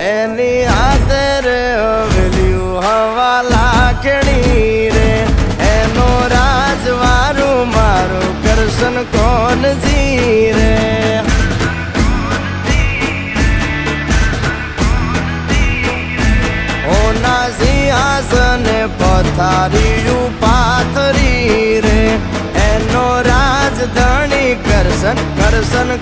એની હાથે રે હવેલ્યું હવા લાખણી રે એનો રાજવારું મારું કરશન કોણ જી રે ઓના સિંહાસને પથારીયું પાથરી રે એનો રાજધણી કરશન કરશન